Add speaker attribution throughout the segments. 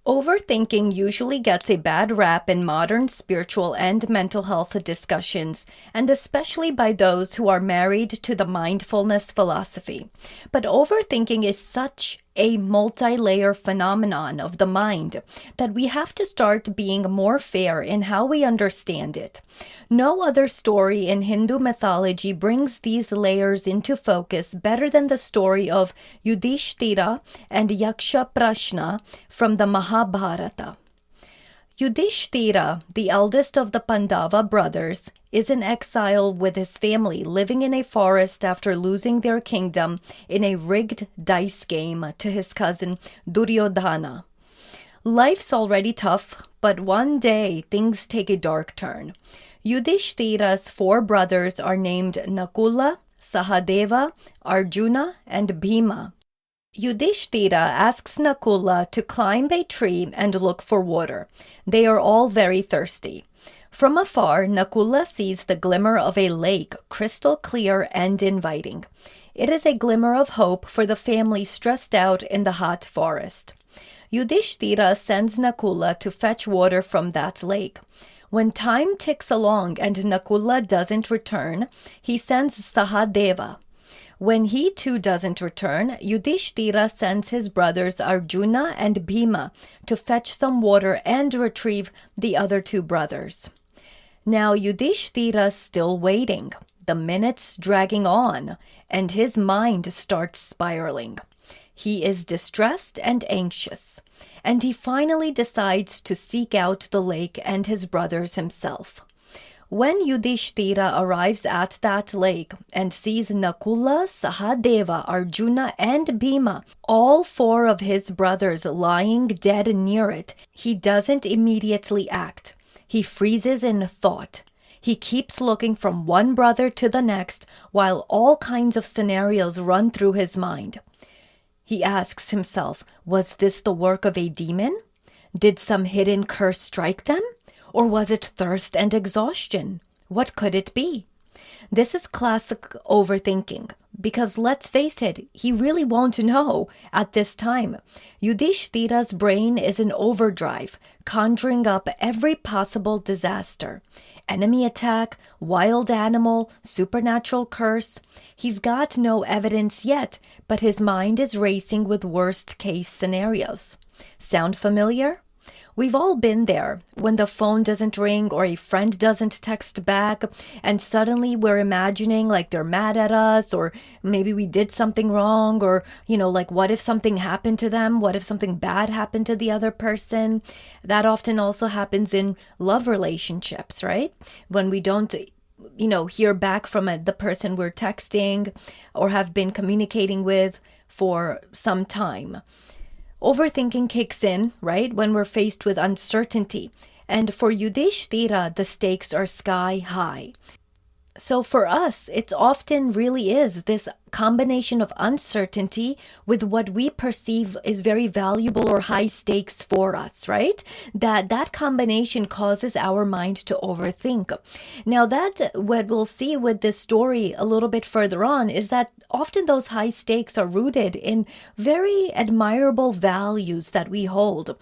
Speaker 1: Overthinking usually gets a bad rap in modern spiritual and mental health discussions, and especially by those who are married to the mindfulness philosophy. But overthinking is such a multi-layer phenomenon of the mind that we have to start being more fair in how we understand it. No other story in Hindu mythology brings these layers into focus better than the story of Yudhishthira and Yaksha Prashna from the Mahabharata. Yudhishthira, the eldest of the Pandava brothers, is in exile with his family living in a forest after losing their kingdom in a rigged dice game to his cousin Duryodhana. Life's already tough, but one day things take a dark turn. Yudhishthira's four brothers are named Nakula, Sahadeva, Arjuna, and Bhima. Yudhishthira asks Nakula to climb a tree and look for water. They are all very thirsty. From afar, Nakula sees the glimmer of a lake, crystal clear and inviting. It is a glimmer of hope for the family stressed out in the hot forest. Yudhishthira sends Nakula to fetch water from that lake. When time ticks along and Nakula doesn't return, he sends Sahadeva. When he too doesn't return, Yudhishthira sends his brothers Arjuna and Bhima to fetch some water and retrieve the other two brothers. Now Yudhishthira's still waiting, the minutes dragging on, and his mind starts spiraling. He is distressed and anxious, and he finally decides to seek out the lake and his brothers himself. When Yudhishthira arrives at that lake and sees Nakula, Sahadeva, Arjuna, and Bhima, all four of his brothers lying dead near it, he doesn't immediately act. He freezes in thought. He keeps looking from one brother to the next while all kinds of scenarios run through his mind. He asks himself, was this the work of a demon? Did some hidden curse strike them? Or was it thirst and exhaustion? What could it be? This is classic overthinking, because let's face it, he really won't know at this time. Yudhishthira's brain is in overdrive, conjuring up every possible disaster. Enemy attack, wild animal, supernatural curse. He's got no evidence yet, but his mind is racing with worst-case scenarios. Sound familiar? We've all been there when the phone doesn't ring or a friend doesn't text back and suddenly we're imagining like they're mad at us or maybe we did something wrong or, like what if something happened to them? What if something bad happened to the other person? That often also happens in love relationships, right? When we don't hear back from the person we're texting or have been communicating with for some time. Overthinking kicks in, right, when we're faced with uncertainty. And for Yudhishthira, the stakes are sky high. So for us, it often really is this combination of uncertainty with what we perceive is very valuable or high stakes for us, right? That combination causes our mind to overthink. Now what we'll see with this story a little bit further on is that often those high stakes are rooted in very admirable values that we hold,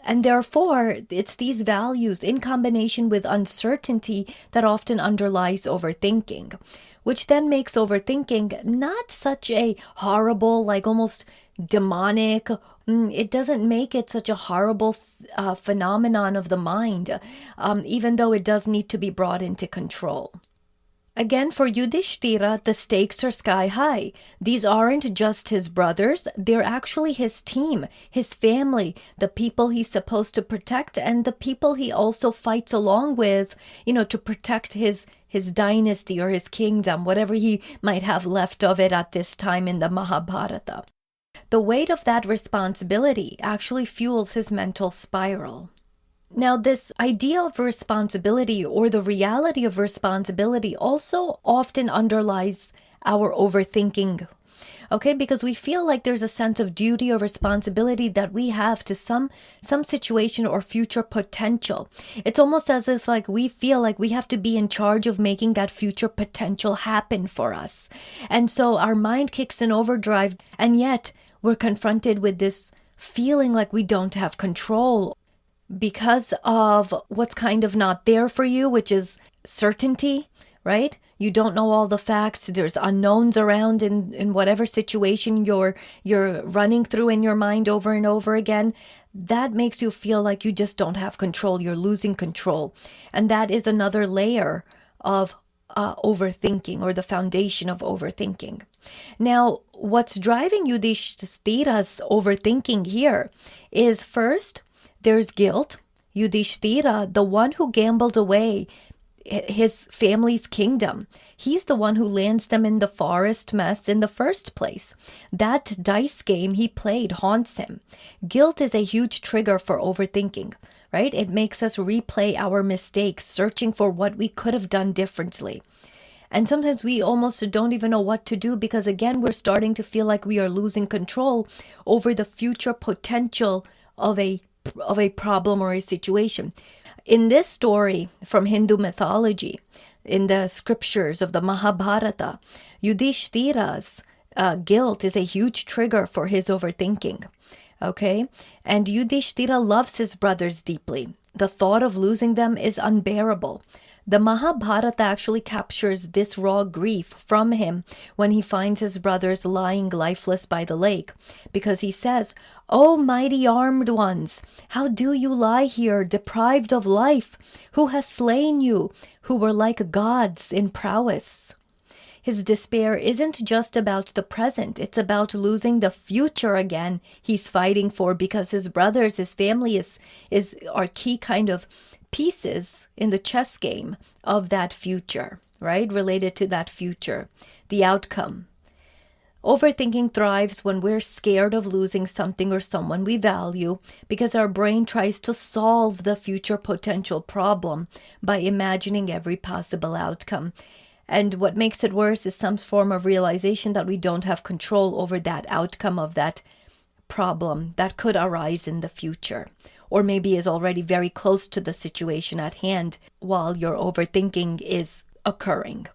Speaker 1: and therefore, it's these values in combination with uncertainty that often underlies overthinking, which then makes overthinking not such a horrible, like almost demonic, it doesn't make it such a horrible phenomenon of the mind, even though it does need to be brought into control. Again, for Yudhishthira, the stakes are sky high. These aren't just his brothers, they're actually his team, his family, the people he's supposed to protect, and the people he also fights along with, to protect his dynasty or his kingdom, whatever he might have left of it at this time in the Mahabharata. The weight of that responsibility actually fuels his mental spiral. Now, this idea of responsibility or the reality of responsibility also often underlies our overthinking, okay? Because we feel like there's a sense of duty or responsibility that we have to some situation or future potential. It's almost as if like we feel like we have to be in charge of making that future potential happen for us. And so our mind kicks in overdrive, and yet we're confronted with this feeling like we don't have control because of what's kind of not there for you, which is certainty, right? You don't know all the facts. There's unknowns around in whatever situation you're running through in your mind over and over again. That makes you feel like you just don't have control. You're losing control. And that is another layer of overthinking, or the foundation of overthinking. Now, what's driving Yudhishthira's overthinking here is, first, there's guilt. Yudhishthira, the one who gambled away his family's kingdom, he's the one who lands them in the forest mess in the first place. That dice game he played haunts him. Guilt is a huge trigger for overthinking, right? It makes us replay our mistakes, searching for what we could have done differently. And sometimes we almost don't even know what to do, because again, we're starting to feel like we are losing control over the future potential of a problem or a situation. In this story from Hindu mythology, in the scriptures of the Mahabharata, Yudhishthira's guilt is a huge trigger for his overthinking. Okay? And Yudhishthira loves his brothers deeply. The thought of losing them is unbearable. The Mahabharata actually captures this raw grief from him when he finds his brothers lying lifeless by the lake, because he says, "O mighty armed ones, how do you lie here deprived of life? Who has slain you, who were like gods in prowess?" His despair isn't just about the present, it's about losing the future again he's fighting for, because his brothers, his family are key kind of pieces in the chess game of that future, right? Related to that future, the outcome. Overthinking thrives when we're scared of losing something or someone we value, because our brain tries to solve the future potential problem by imagining every possible outcome. And what makes it worse is some form of realization that we don't have control over that outcome of that problem that could arise in the future, or maybe is already very close to the situation at hand while your overthinking is occurring.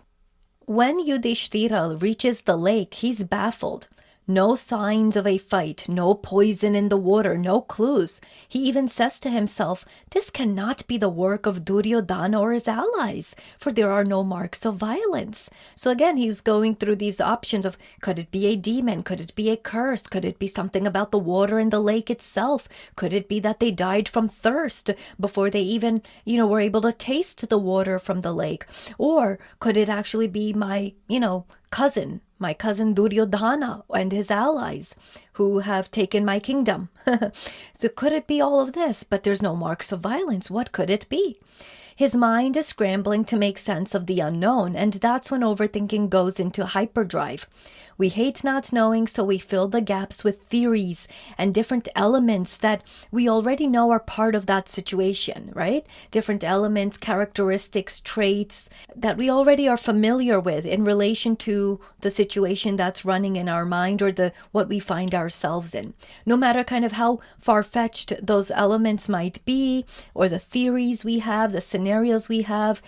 Speaker 1: When Yudhishthira reaches the lake, he's baffled. No signs of a fight, no poison in the water, no clues. He even says to himself, this cannot be the work of Duryodhana or his allies, for there are no marks of violence. So again, he's going through these options of, could it be a demon? Could it be a curse? Could it be something about the water in the lake itself? Could it be that they died from thirst before they even, were able to taste the water from the lake? Or could it actually be my cousin Duryodhana and his allies who have taken my kingdom? So could it be all of this? But there's no marks of violence. What could it be? His mind is scrambling to make sense of the unknown, and that's when overthinking goes into hyperdrive. We hate not knowing, so we fill the gaps with theories and different elements that we already know are part of that situation, right? Different elements, characteristics, traits that we already are familiar with in relation to the situation that's running in our mind, or what we find ourselves in. No matter kind of how far-fetched those elements might be, or the theories we have, the scenarios we have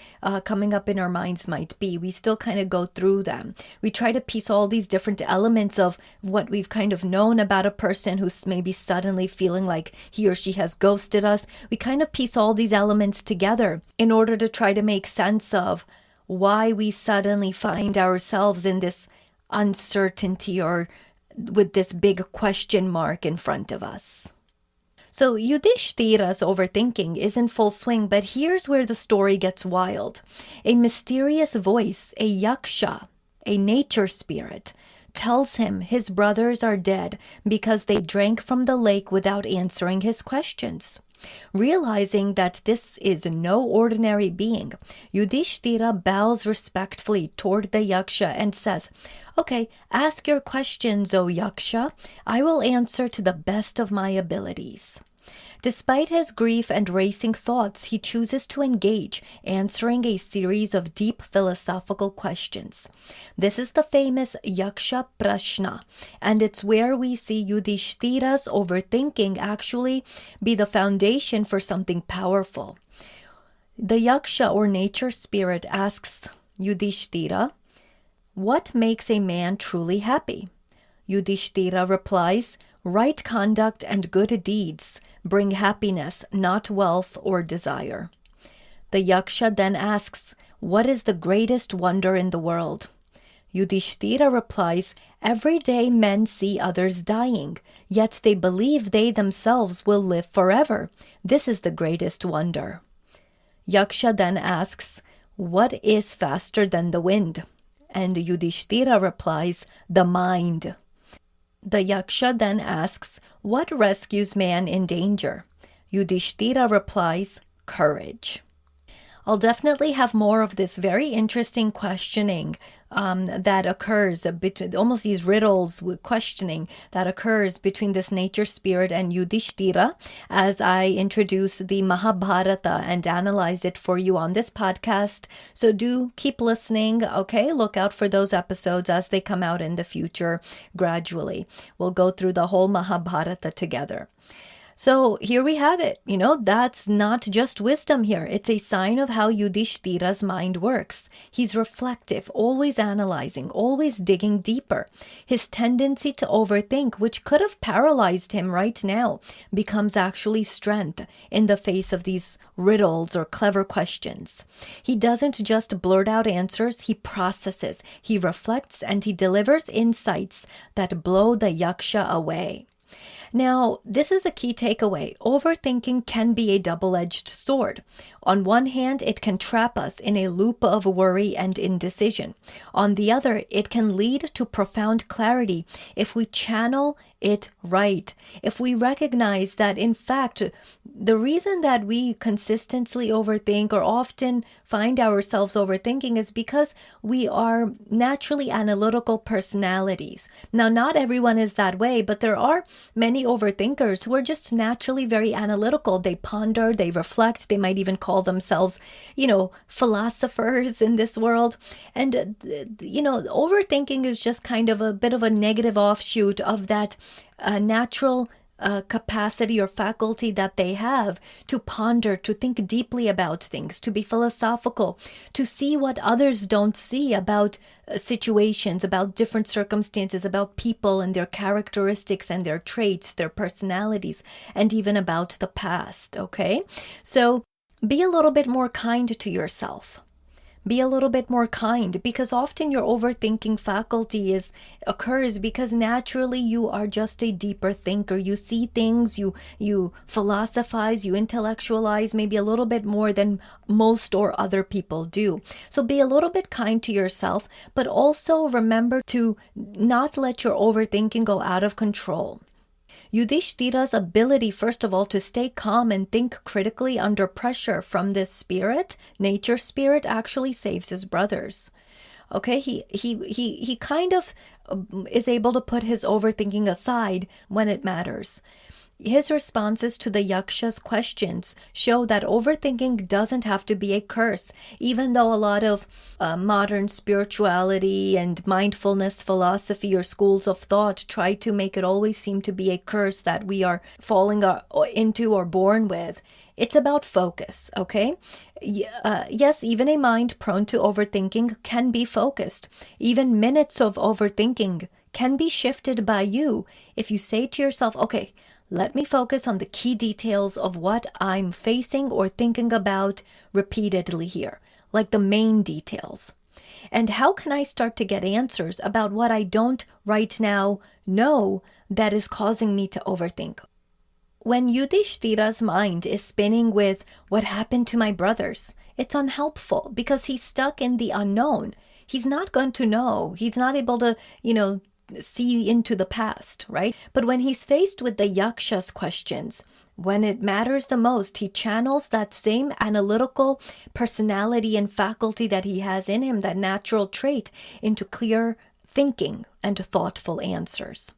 Speaker 1: coming up in our minds might be, we still kind of go through them. We try to piece all these different elements of what we've kind of known about a person who's maybe suddenly feeling like he or she has ghosted us. We kind of piece all these elements together in order to try to make sense of why we suddenly find ourselves in this uncertainty, or with this big question mark in front of us. So Yudhishthira's overthinking is in full swing, but here's where the story gets wild. A mysterious voice, a yaksha, a nature spirit, tells him his brothers are dead because they drank from the lake without answering his questions. Realizing that this is no ordinary being, Yudhishthira bows respectfully toward the yaksha and says, "Okay, ask your questions, O yaksha. I will answer to the best of my abilities." Despite his grief and racing thoughts, he chooses to engage, answering a series of deep philosophical questions. This is the famous Yaksha Prashna, and it's where we see Yudhishthira's overthinking actually be the foundation for something powerful. The Yaksha, or nature spirit, asks Yudhishthira, "What makes a man truly happy?" Yudhishthira replies, Right conduct and good deeds bring happiness, not wealth or desire. The Yaksha then asks, what is the greatest wonder in the world? Yudhishthira replies, every day men see others dying, yet they believe they themselves will live forever. This is the greatest wonder. Yaksha then asks, what is faster than the wind? And Yudhishthira replies, the mind. The Yaksha then asks, what rescues man in danger? Yudhishthira replies, courage. I'll definitely have more of this very interesting questioning that occurs between almost these riddles with questioning that occurs between this nature spirit and Yudhishthira as I introduce the Mahabharata and analyze it for you on this podcast. So do keep listening, okay? Look out for those episodes as they come out in the future gradually. We'll go through the whole Mahabharata together. So here we have it. That's not just wisdom here. It's a sign of how Yudhishthira's mind works. He's reflective, always analyzing, always digging deeper. His tendency to overthink, which could have paralyzed him right now, becomes actually strength in the face of these riddles or clever questions. He doesn't just blurt out answers, he processes, he reflects, and he delivers insights that blow the Yaksha away. Now, this is a key takeaway. Overthinking can be a double-edged sword. On one hand, it can trap us in a loop of worry and indecision. On the other, it can lead to profound clarity if we channel it right. If we recognize that, in fact, the reason that we consistently overthink or often find ourselves overthinking is because we are naturally analytical personalities. Now, not everyone is that way, but there are many overthinkers who are just naturally very analytical. They ponder, they reflect, they might even call themselves, philosophers in this world. And, overthinking is just kind of a bit of a negative offshoot of that natural capacity or faculty that they have to ponder, to think deeply about things, to be philosophical, to see what others don't see about situations, about different circumstances, about people and their characteristics and their traits, their personalities, and even about the past, okay? So be a little bit more kind to yourself. Be a little bit more kind, because often your overthinking faculty occurs because naturally you are just a deeper thinker. You see things, you philosophize, you intellectualize maybe a little bit more than most or other people do. So be a little bit kind to yourself, but also remember to not let your overthinking go out of control. Yudhishthira's ability, first of all, to stay calm and think critically under pressure from this spirit, nature spirit, actually saves his brothers. Okay, he kind of is able to put his overthinking aside when it matters. His responses to the Yaksha's questions show that overthinking doesn't have to be a curse, even though a lot of modern spirituality and mindfulness philosophy or schools of thought try to make it always seem to be a curse that we are falling into or born with. It's about focus, okay? Yes, even a mind prone to overthinking can be focused. Even minutes of overthinking can be shifted by you if you say to yourself, okay, let me focus on the key details of what I'm facing or thinking about repeatedly here, like the main details. And how can I start to get answers about what I don't right now know that is causing me to overthink? When Yudhishthira's mind is spinning with what happened to my brothers, it's unhelpful because he's stuck in the unknown. He's not going to know. He's not able to, see into the past, right? But when he's faced with the Yaksha's questions, when it matters the most, he channels that same analytical personality and faculty that he has in him, that natural trait, into clear thinking and thoughtful answers.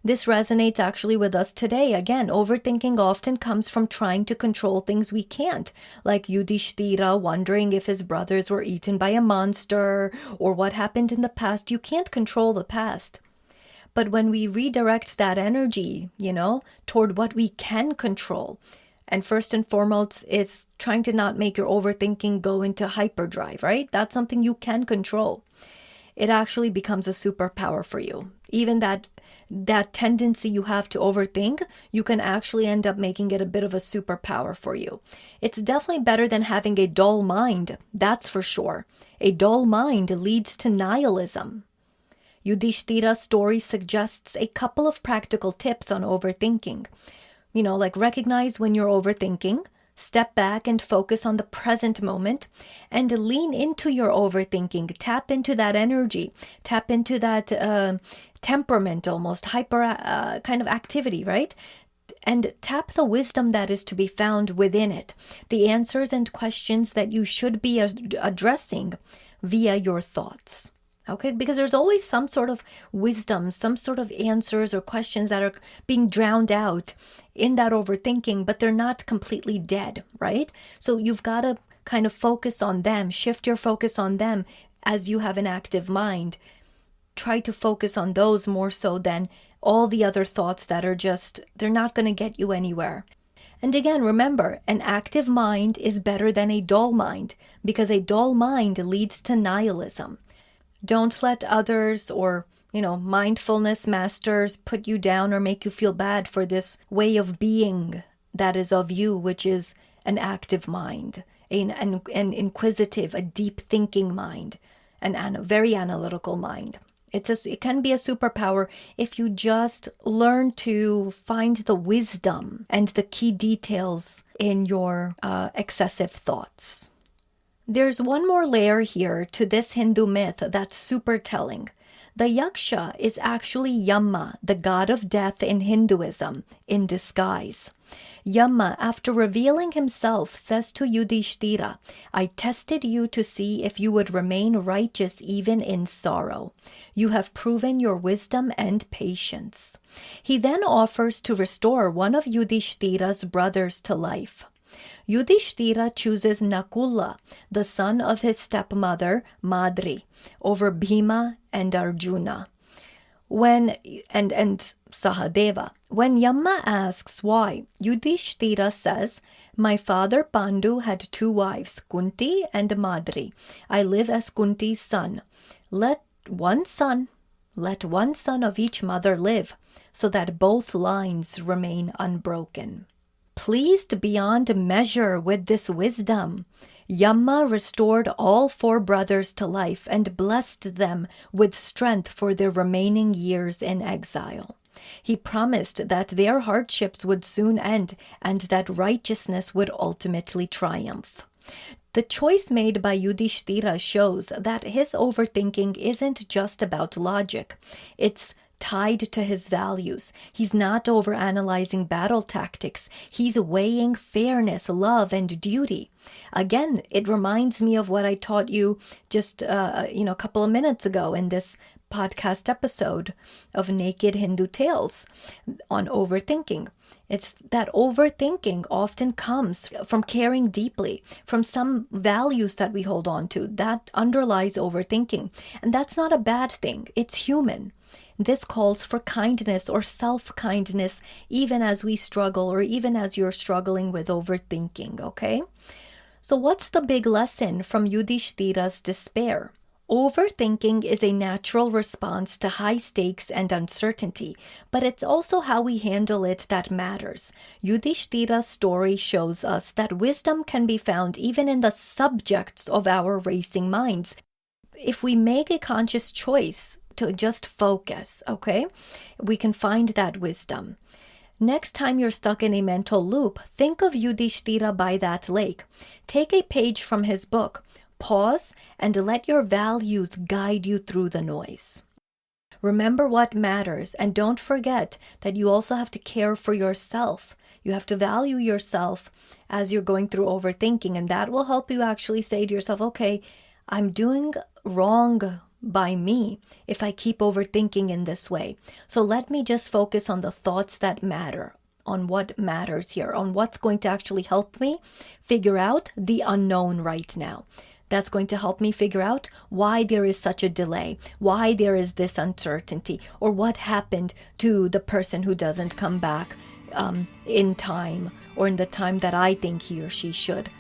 Speaker 1: This resonates actually with us today. Again, overthinking often comes from trying to control things we can't, like Yudhishthira wondering if his brothers were eaten by a monster or what happened in the past. You can't control the past. But when we redirect that energy, toward what we can control, and first and foremost is trying to not make your overthinking go into hyperdrive, right? That's something you can control. It actually becomes a superpower for you. even that tendency you have to overthink, you can actually end up making it a bit of a superpower for you. It's definitely better than having a dull mind, that's for sure. A dull mind leads to nihilism. Yudhishthira's story suggests a couple of practical tips on overthinking. Like recognize when you're overthinking, step back and focus on the present moment, and lean into your overthinking. Tap into that energy, tap into that temperament, almost hyper kind of activity, right? And tap the wisdom that is to be found within it, the answers and questions that you should be addressing via your thoughts. Okay, because there's always some sort of wisdom, some sort of answers or questions that are being drowned out in that overthinking, but they're not completely dead, right? So you've got to kind of focus on them, shift your focus on them as you have an active mind. Try to focus on those more so than all the other thoughts that are they're not going to get you anywhere. And again, remember, an active mind is better than a dull mind, because a dull mind leads to nihilism. Don't let others or, mindfulness masters put you down or make you feel bad for this way of being that is of you, which is an active mind, an inquisitive, a deep thinking mind, a very analytical mind. It can be a superpower if you just learn to find the wisdom and the key details in your excessive thoughts. There's one more layer here to this Hindu myth that's super telling. The Yaksha is actually Yama, the god of death in Hinduism, in disguise. Yama, after revealing himself, says to Yudhishthira, "I tested you to see if you would remain righteous even in sorrow. You have proven your wisdom and patience." He then offers to restore one of Yudhishthira's brothers to life. Yudhishthira chooses Nakula, the son of his stepmother, Madri, over Bhima and Arjuna. And Sahadeva. When Yama asks why, Yudhishthira says, "My father Pandu had 2 wives, Kunti and Madri. I live as Kunti's son. Let one son of each mother live, so that both lines remain unbroken." Pleased beyond measure with this wisdom, Yama restored all 4 brothers to life and blessed them with strength for their remaining years in exile. He promised that their hardships would soon end and that righteousness would ultimately triumph. The choice made by Yudhishthira shows that his overthinking isn't just about logic. It's tied to his values. He's not overanalyzing battle tactics. He's weighing fairness, love, and duty. Again, it reminds me of what I taught you just a couple of minutes ago in this podcast episode of Naked Hindu Tales on overthinking. It's that overthinking often comes from caring deeply, from some values that we hold on to. That underlies overthinking. And that's not a bad thing. It's human. This calls for kindness or self-kindness even as we struggle or even as you're struggling with overthinking, okay? So what's the big lesson from Yudhishthira's despair? Overthinking is a natural response to high stakes and uncertainty, but it's also how we handle it that matters. Yudhishthira's story shows us that wisdom can be found even in the subjects of our racing minds. If we make a conscious choice to just focus, okay, we can find that wisdom. Next time you're stuck in a mental loop, think of Yudhishthira by that lake. Take a page from his book. Pause and let your values guide you through the noise. Remember what matters, and don't forget that you also have to care for yourself. You have to value yourself as you're going through overthinking, and that will help you actually say to yourself, okay, I'm doing wrong by me if I keep overthinking in this way. So let me just focus on the thoughts that matter, on what matters here, on what's going to actually help me figure out the unknown right now. That's going to help me figure out why there is such a delay, why there is this uncertainty, or what happened to the person who doesn't come back in time or in the time that I think he or she should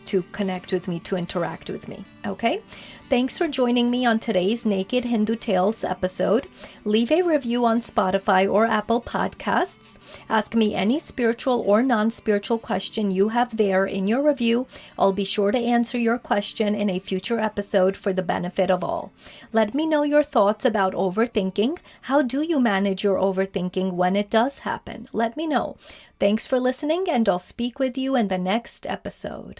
Speaker 1: to connect with me, to interact with me. Okay? Thanks for joining me on today's Naked Hindu Tales episode. Leave a review on Spotify or Apple Podcasts. Ask me any spiritual or non-spiritual question you have there in your review. I'll be sure to answer your question in a future episode for the benefit of all. Let me know your thoughts about overthinking. How do you manage your overthinking when it does happen? Let me know. Thanks for listening, and I'll speak with you in the next episode.